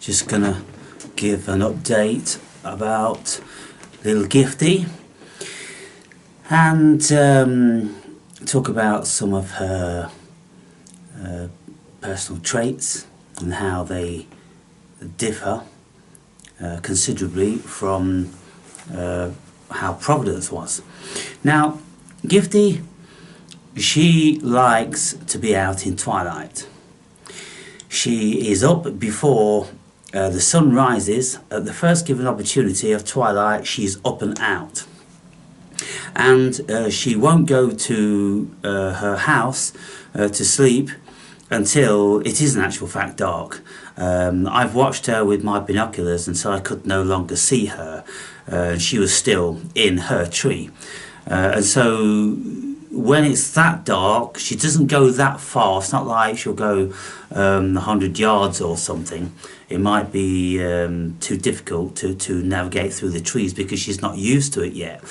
Just gonna give an update about little Giftie and talk about some of her personal traits and how they differ considerably from how Providence was. Now, Giftie, she likes to be out in twilight. She is up before the sun rises. At the first given opportunity of twilight, she's up and out. And she won't go to her house to sleep until it is in actual fact dark. I've watched her with my binoculars until I could no longer see her. She was still in her tree. And so when it's that dark, she doesn't go that far. It's not like she'll go 100 yards or something. It might be too difficult to navigate through the trees because she's not used to it yet.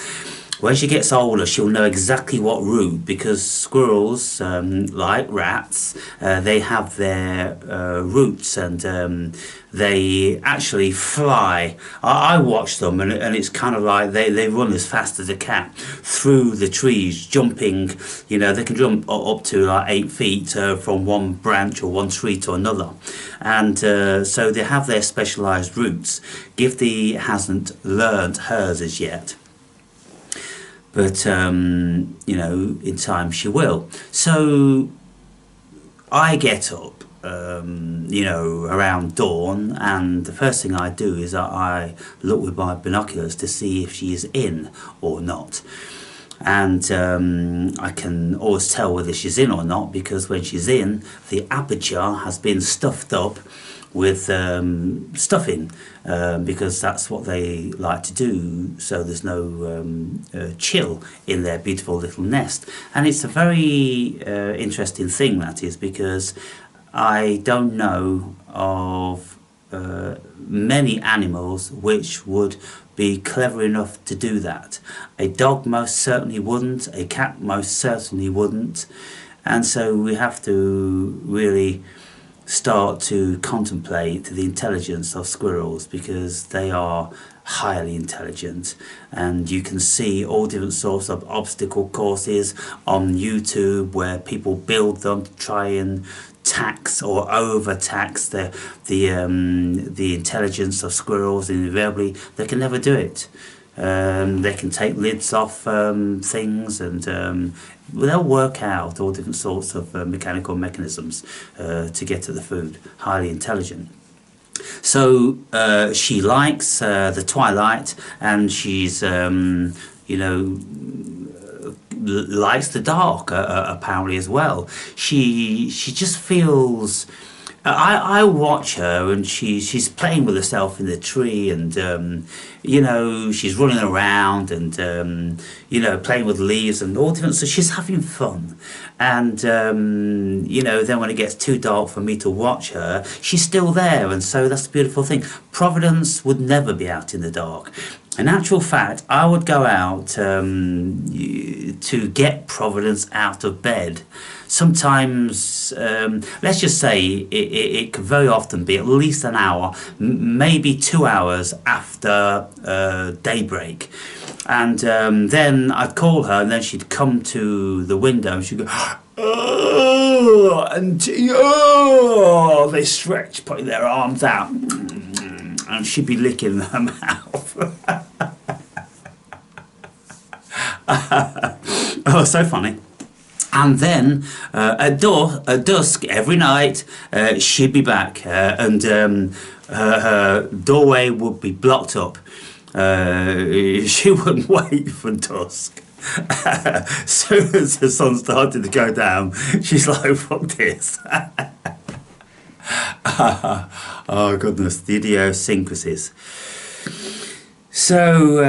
When she gets older, she'll know exactly what route, because squirrels, like rats, they have their routes, and they actually fly. I watch them, and it's kind of like they run as fast as a cat through the trees, jumping. You know, they can jump up to like 8 feet from one branch or one tree to another. And so they have their specialised routes. Giftie hasn't learned hers as yet. But, you know, in time she will. So I get up, you know, around dawn, and the first thing I do is I look with my binoculars to see if she is in or not. And I can always tell whether she's in or not, because when she's in, the aperture has been stuffed up with stuffing, because that's what they like to do, so there's no chill in their beautiful little nest. And it's a very interesting thing, that is, because I don't know of many animals which would be clever enough to do that. A dog most certainly wouldn't, a cat most certainly wouldn't, and so we have to really start to contemplate the intelligence of squirrels, because they are highly intelligent, and you can see all different sorts of obstacle courses on YouTube where people build them to try and tax or overtax the intelligence of squirrels, and invariably they can never do it. They can take lids off things, and they'll work out all different sorts of mechanical mechanisms to get at the food. Highly intelligent. So she likes the twilight, and she's you know, likes the dark apparently as well. She just feels. I watch her, and she's playing with herself in the tree, and you know, she's running around, and you know, playing with leaves and all different. So she's having fun, and you know, then when it gets too dark for me to watch her, she's still there, and so that's the beautiful thing. Providence would never be out in the dark. In actual fact, I would go out to get Providence out of bed. Sometimes, let's just say, it could very often be at least an hour, maybe 2 hours after daybreak. And then I'd call her, and then she'd come to the window, and she'd go, oh, and oh, they stretch, putting their arms out, and she'd be licking her mouth. Oh, so funny. And then at dusk every night, she'd be back, and her doorway would be blocked up. She wouldn't wait for dusk. As soon as the sun started to go down, she's like, fuck this. Oh goodness, the idiosyncrasies. So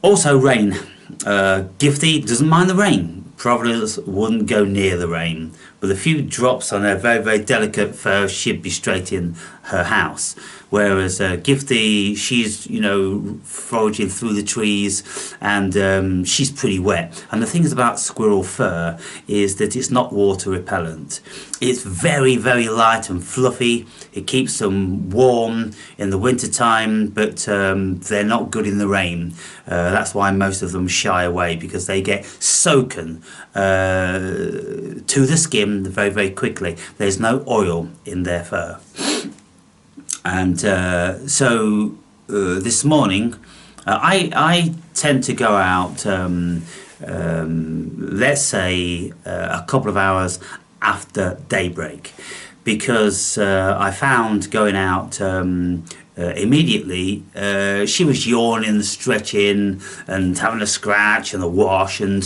also rain. Giftie doesn't mind the rain. Providence wouldn't go near the rain. With a few drops on her very, very delicate fur, she'd be straight in her house. Whereas Giftie, she's, you know, foraging through the trees, and she's pretty wet. And the thing about squirrel fur is that it's not water repellent. It's very, very light and fluffy. It keeps them warm in the winter time, but they're not good in the rain. That's why most of them shy away, because they get soaken to the skin very, very quickly. There's no oil in their fur. And so this morning, I tend to go out, let's say, a couple of hours after daybreak, because I found going out immediately, she was yawning and stretching and having a scratch and a wash, and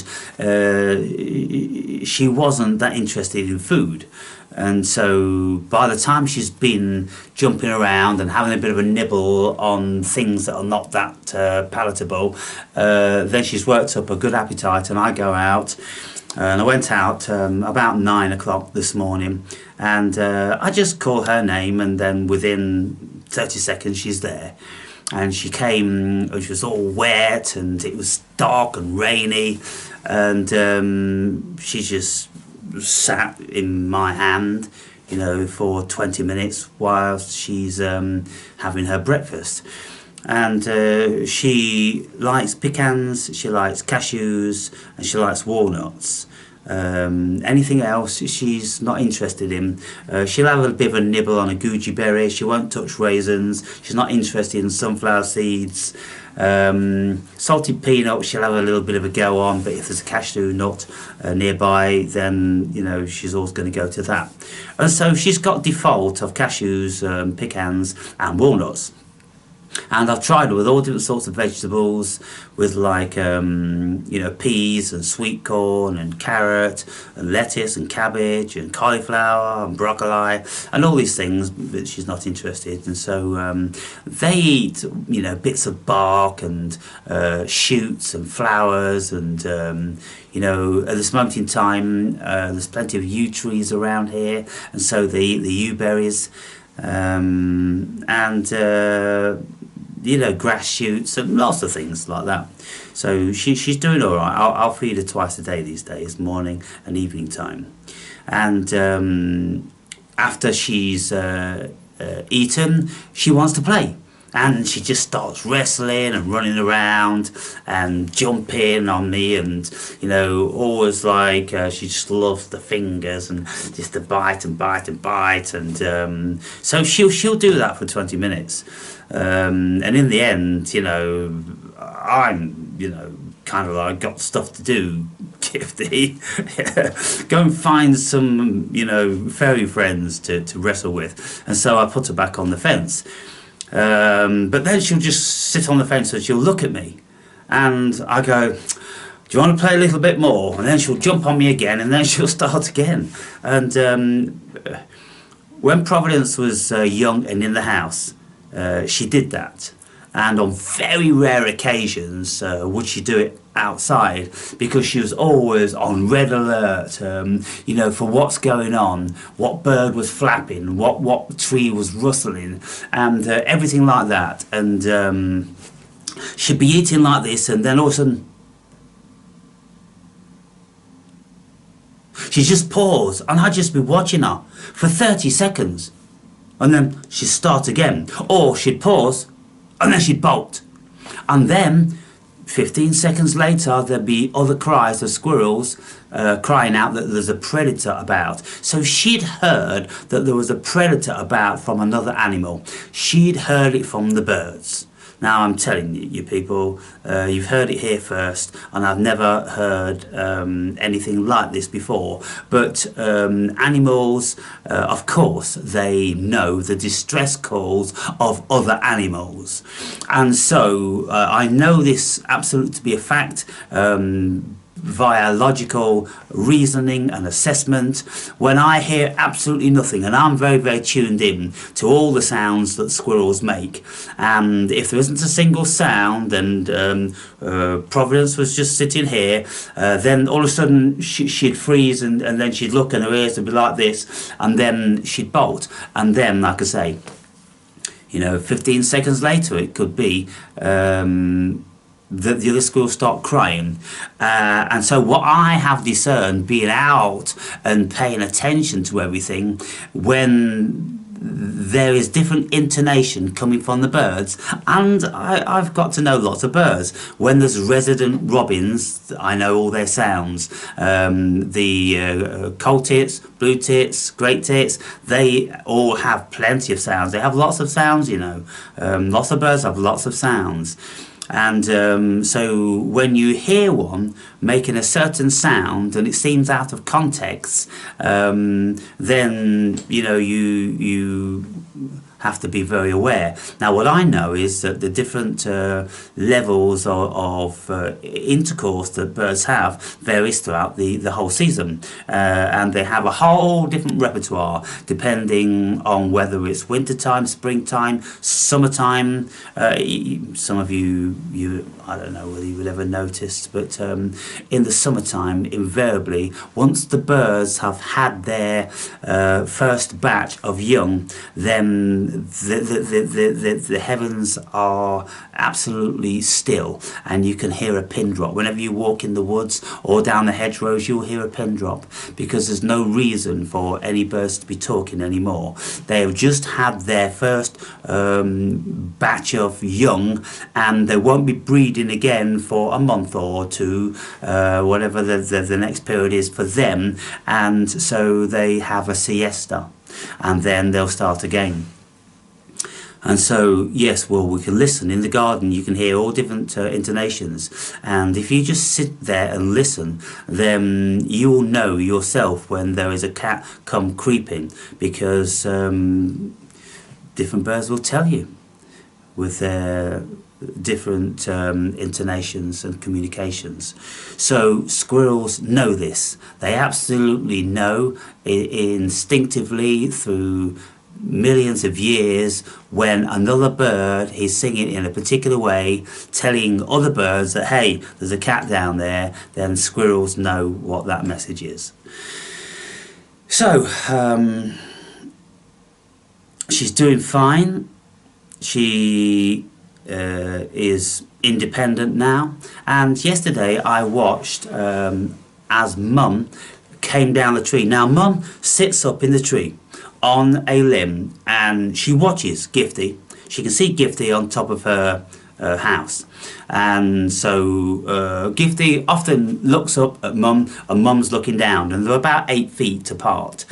she wasn't that interested in food. And so by the time she's been jumping around and having a bit of a nibble on things that are not that palatable, then she's worked up a good appetite, and I go out. And I went out about 9 o'clock this morning, and I just call her name, and then within 30 seconds she's there. And she came, she was all wet, and it was dark and rainy, and she just sat in my hand, you know, for 20 minutes whilst she's having her breakfast. And she likes pecans, she likes cashews, and she likes walnuts. Anything else she's not interested in. She'll have a bit of a nibble on a goji berry. She won't touch raisins. She's not interested in sunflower seeds. Salted peanuts she'll have a little bit of a go on, but if there's a cashew nut nearby, then, you know, she's always going to go to that. And so she's got default of cashews, pecans and walnuts. And I've tried with all different sorts of vegetables, with like you know, peas and sweet corn and carrot and lettuce and cabbage and cauliflower and broccoli and all these things, but she's not interested. And so they eat, you know, bits of bark and shoots and flowers, and you know, at this moment in time there's plenty of yew trees around here, and so they eat the yew berries, and you know, grass shoots and lots of things like that. So she's doing all right. I'll feed her twice a day these days, morning and evening time. And after she's eaten, she wants to play. And she just starts wrestling and running around and jumping on me, and, you know, always like she just loves the fingers and just to bite and bite and bite. And so she'll do that for 20 minutes. And in the end, you know, I'm, you know, kind of like got stuff to do, Giftie. Go and find some, you know, fairy friends to wrestle with. And so I put her back on the fence. But then she'll just sit on the fence and she'll look at me, and I go, do you want to play a little bit more? And then she'll jump on me again, and then she'll start again. And when Providence was young and in the house, she did that. And on very rare occasions would she do it outside, because she was always on red alert, you know, for what's going on, what bird was flapping, what tree was rustling, and everything like that. And she'd be eating like this, and then all of a sudden she'd just pause, and I'd just be watching her for 30 seconds, and then she'd start again, or she'd pause and then she'd bolt, and then 15 seconds later there'd be other cries of squirrels crying out that there's a predator about. So she'd heard that there was a predator about from another animal. She'd heard it from the birds. Now I'm telling you people, you've heard it here first, and I've never heard anything like this before. But animals, of course, they know the distress calls of other animals. And so I know this absolutely to be a fact, via logical reasoning and assessment. When I hear absolutely nothing, and I'm very, very tuned in to all the sounds that squirrels make, and if there isn't a single sound, and Providence was just sitting here, then all of a sudden she'd freeze, and then she'd look, and her ears would be like this, and then she'd bolt, and then, like I say, You know, 15 seconds later it could be that the other squirrels start crying. And so what I have discerned, being out and paying attention to everything, when there is different intonation coming from the birds, and I've got to know lots of birds. When there's resident robins, I know all their sounds. The coal tits, blue tits, great tits, they all have plenty of sounds. They have lots of sounds, you know. Lots of birds have lots of sounds. And so when you hear one making a certain sound and it seems out of context, then you know you have to be very aware. Now what I know is that the different levels of intercourse that birds have varies throughout the whole season, and they have a whole different repertoire depending on whether it's wintertime, springtime, summertime. Some of you I don't know whether you would ever notice, but in the summertime, invariably, once the birds have had their first batch of young, then the heavens are absolutely still, and you can hear a pin drop. Whenever you walk in the woods or down the hedgerows, you'll hear a pin drop, because there's no reason for any birds to be talking anymore. They have just had their first batch of young, and they won't be breeding again for a month or two, whatever the next period is for them, and so they have a siesta, and then they'll start again. And so, yes, well, we can listen. In the garden, you can hear all different intonations. And if you just sit there and listen, then you will know yourself when there is a cat come creeping, because different birds will tell you with their different intonations and communications. So squirrels know this. They absolutely know instinctively through millions of years when another bird is singing in a particular way, telling other birds that, hey, there's a cat down there. Then squirrels know what that message is. So she's doing fine. She is independent now, and yesterday I watched as Mum came down the tree. Now Mum sits up in the tree on a limb and she watches Giftie. She can see Giftie on top of her house, and so Giftie often looks up at Mum, and Mum's looking down, and they're about 8 feet apart.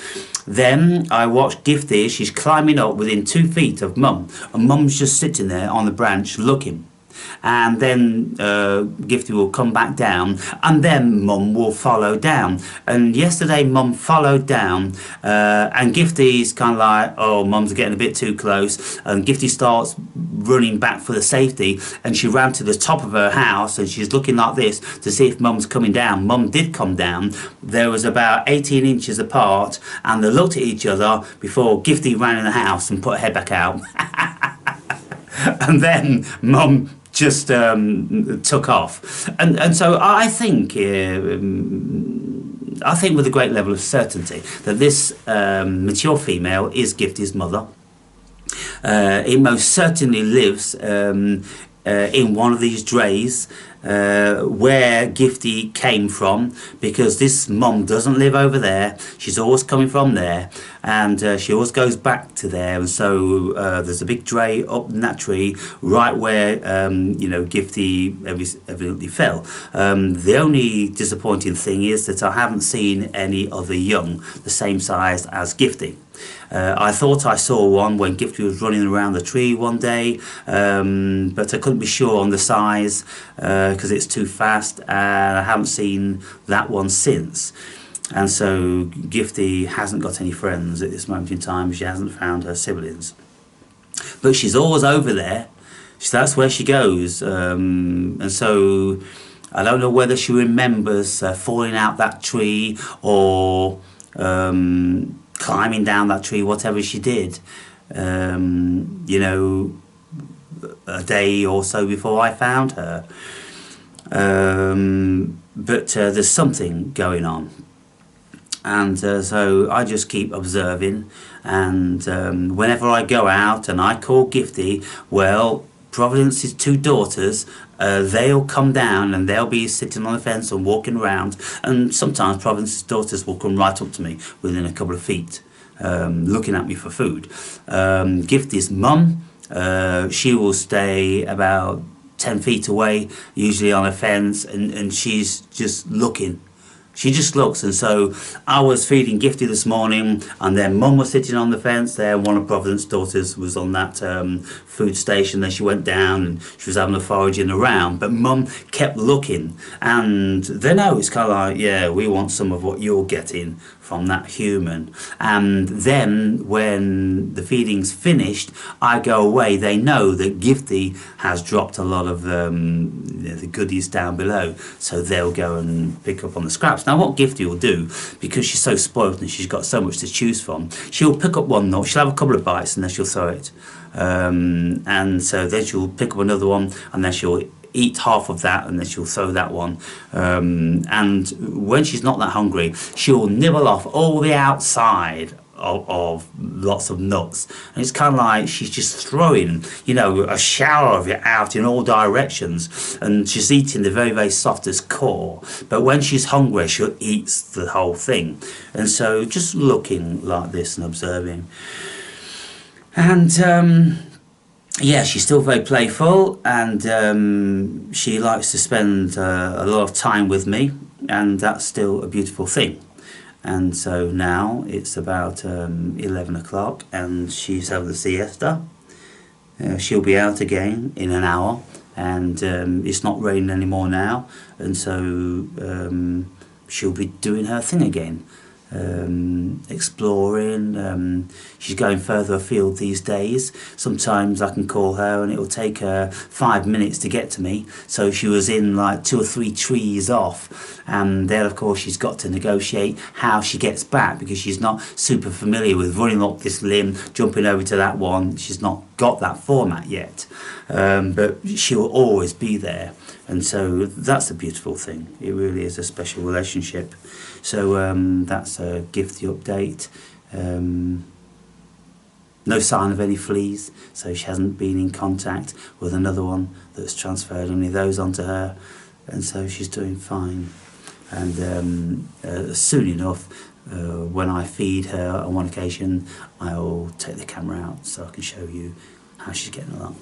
Then I watch Giftie. She's climbing up within 2 feet of Mum, and Mum's just sitting there on the branch looking. And then Giftie will come back down, and then Mum will follow down. And yesterday Mum followed down, and Giftie's kind of like, oh, Mum's getting a bit too close, and Giftie starts running back for the safety, and she ran to the top of her house, and she's looking like this to see if Mum's coming down. Mum did come down. There was about 18 inches apart, and they looked at each other before Giftie ran in the house and put her head back out. And then Mum just took off, and so I think with a great level of certainty that this mature female is Giftie's mother. It most certainly lives in one of these drays where Giftie came from, because this Mum doesn't live over there. She's always coming from there, and she always goes back to there. And so there's a big dray up in that tree right where you know, Giftie evidently fell. The only disappointing thing is that I haven't seen any other young the same size as Giftie. I thought I saw one when Giftie was running around the tree one day, but I couldn't be sure on the size because it's too fast, and I haven't seen that one since. And so Giftie hasn't got any friends at this moment in time. She hasn't found her siblings, but she's always over there. That's where she goes, and so I don't know whether she remembers falling out that tree or climbing down that tree, whatever she did, you know, a day or so before I found her. But there's something going on, And so I just keep observing, and whenever I go out and I call Giftie, well, Providence's two daughters, they'll come down and they'll be sitting on the fence and walking around, and sometimes Providence's daughters will come right up to me within a couple of feet, looking at me for food. Giftie's mum, she will stay about 10 feet away, usually on a fence, and she's just looking. She just looks. And so I was feeding Giftie this morning, and then Mum was sitting on the fence there. One of Providence's daughters was on that food station. Then she went down and she was having a foraging around, but Mum kept looking. And they know it's kind of like, yeah, we want some of what you're getting from that human. And then when the feeding's finished, I go away. They know that Giftie has dropped a lot of the goodies down below, so they'll go and pick up on the scraps. Now what Giftie will do, because she's so spoilt and she's got so much to choose from, she'll pick up one nut, she'll have a couple of bites, and then she'll throw it. And so then she'll pick up another one, and then she'll eat half of that, and then she'll throw that one. And when she's not that hungry, she'll nibble off all the outside of lots of nuts, and it's kind of like she's just throwing, you know, a shower of it out in all directions, and she's eating the very, very softest core. But when she's hungry, she'll eat the whole thing. And so just looking like this and observing. And yeah, she's still very playful, and she likes to spend a lot of time with me, and that's still a beautiful thing. And so now it's about 11 o'clock, and she's having the siesta. She'll be out again in an hour, and it's not raining anymore now, and so she'll be doing her thing again. Exploring. She's going further afield these days. Sometimes I can call her and it'll take her 5 minutes to get to me. So she was in like 2 or 3 trees off, and then of course she's got to negotiate how she gets back, because she's not super familiar with running up this limb, jumping over to that one. She's not got that format yet, but she will always be there. And so that's a beautiful thing. It really is a special relationship. So that's a Giftie update. No sign of any fleas, so she hasn't been in contact with another one that's transferred any of those onto her, and so she's doing fine. And soon enough, when I feed her on one occasion, I'll take the camera out so I can show you how she's getting along.